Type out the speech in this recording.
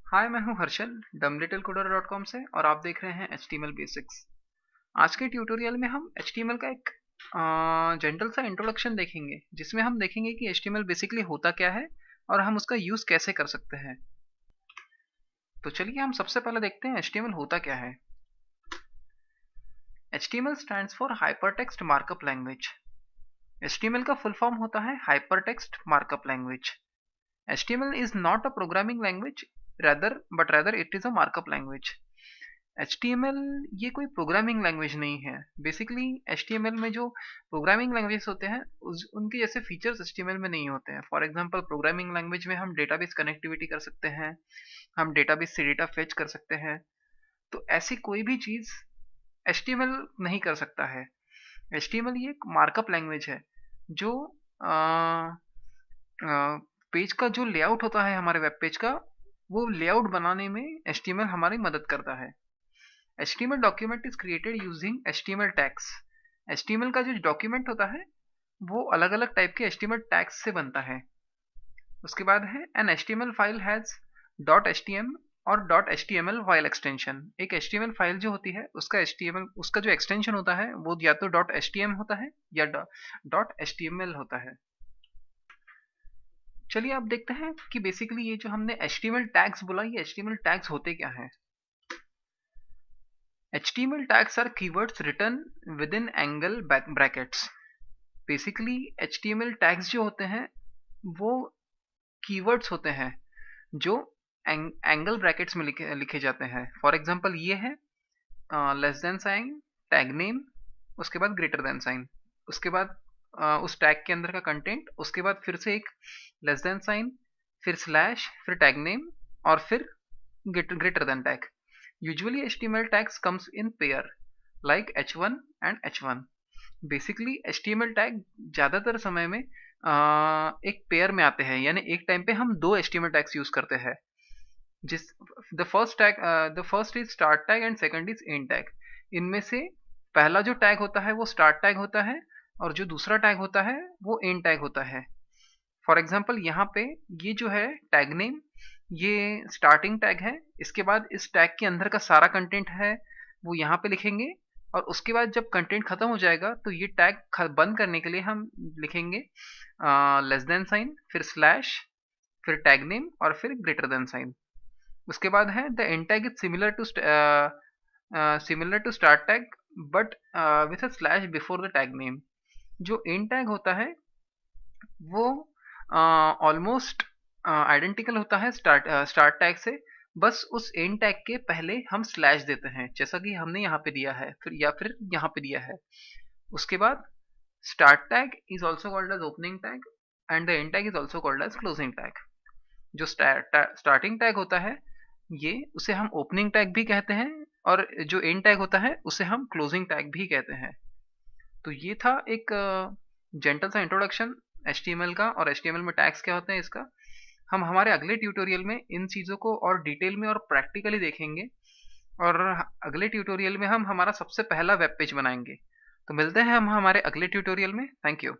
हाय, मैं हूं हर्षल dumblittlecoder.com से और आप देख रहे हैं HTML बेसिक्स। आज के ट्यूटोरियल में हम HTML का एक जनरल सा इंट्रोडक्शन देखेंगे, जिसमें हम देखेंगे कि HTML बेसिकली होता क्या है और हम उसका यूज़ कैसे कर सकते हैं। तो चलिए हम सबसे पहले देखते हैं HTML होता क्या है। HTML stands for hypertext markup language. HTML का फुल फॉर्म होता है hypertext markup language. HTML is not a programming language rather it is a markup language. HTML ये कोई प्रोग्रामिंग लैंग्वेज नहीं है। बेसिकली HTML में जो प्रोग्रामिंग लैंग्वेज होते हैं उनके जैसे फीचर्स HTML में नहीं होते हैं। फॉर एग्जांपल प्रोग्रामिंग लैंग्वेज में हम डेटाबेस कनेक्टिविटी कर सकते हैं, हम डेटाबेस से डेटा फेच कर सकते हैं। तो ऐसी कोई भी चीज़ HTML नहीं कर सकता है। HTML ये एक मार्कअप लैंग्वेज है जो पेज का जो लेआउट होता है हमारे वेब पेज का, वो लेआउट बनाने में HTML हमारी मदद करता है। HTML document is created using HTML tags. HTML का जो डॉक्यूमेंट होता है वो अलग अलग टाइप के HTML टैग्स से बनता है। उसके बाद है an HTML file has .htm और .html फाइल एक्सटेंशन। एक HTML फाइल जो होती है उसका जो एक्सटेंशन होता है वो या तो .htm होता है या .html होता है। चलिए आप देखते हैं कि बेसिकली ये जो हमने HTML टैग्स बोला, ये HTML टैग्स होते क्या हैं। HTML tags are keywords written within angle brackets. Basically HTML tags जो होते हैं वो keywords होते हैं जो एंगल ब्रैकेट्स में लिखे जाते हैं। फॉर एग्जांपल ये है less than sign, tag name, उसके बाद ग्रेटर देन साइन, उसके बाद उस टैग के अंदर का कंटेंट, उसके बाद फिर से एक लेस देन साइन, फिर स्लैश, फिर टैग नेम और फिर greater than tag. Usually HTML tags comes in pair like h1 and h1. Basically HTML tag ज़्यादातर समय में एक पेयर में आते हैं, यानी एक टाइम पे हम दो HTML टैग्स यूज करते हैं। The first is start tag and second is and tag. इनमें से पहला जो टैग होता है वो स्टार्ट टैग होता है और जो दूसरा टैग होता है वो एंड टैग होता है। फॉर एग्जाम्पल यहाँ पे ये जो है टैग नेम, ये स्टार्टिंग टैग है। इसके बाद इस टैग के अंदर का सारा कंटेंट है वो यहाँ पे लिखेंगे और उसके बाद जब कंटेंट खत्म हो जाएगा तो ये टैग बंद करने के लिए हम लिखेंगे लेस देन साइन, फिर स्लैश, फिर टैग नेम और फिर ग्रेटर देन साइन। उसके बाद है the end tag is similar to start tag but with a slash before the tag name. जो एंड टैग होता है वो ऑलमोस्ट आइडेंटिकल होता है स्टार्ट टैग से, बस उस एंड टैग के पहले हम स्लैश देते हैं जैसा कि हमने यहाँ पे दिया है, फिर यहाँ पे दिया है। उसके बाद start tag is also called as opening tag and the end tag is also called as closing tag. जो स्टार्टिंग टैग होता है ये उसे हम ओपनिंग टैग भी कहते हैं और जो एंड टैग होता है उसे हम क्लोजिंग टैग भी कहते हैं। तो ये था एक जेंटल सा इंट्रोडक्शन HTML का और HTML में टैग्स क्या होते हैं इसका। हम हमारे अगले ट्यूटोरियल में इन चीज़ों को और डिटेल में और प्रैक्टिकली देखेंगे और अगले ट्यूटोरियल में हम हमारा सबसे पहला वेब पेज बनाएंगे। तो मिलते हैं हम हमारे अगले ट्यूटोरियल में। Thank you.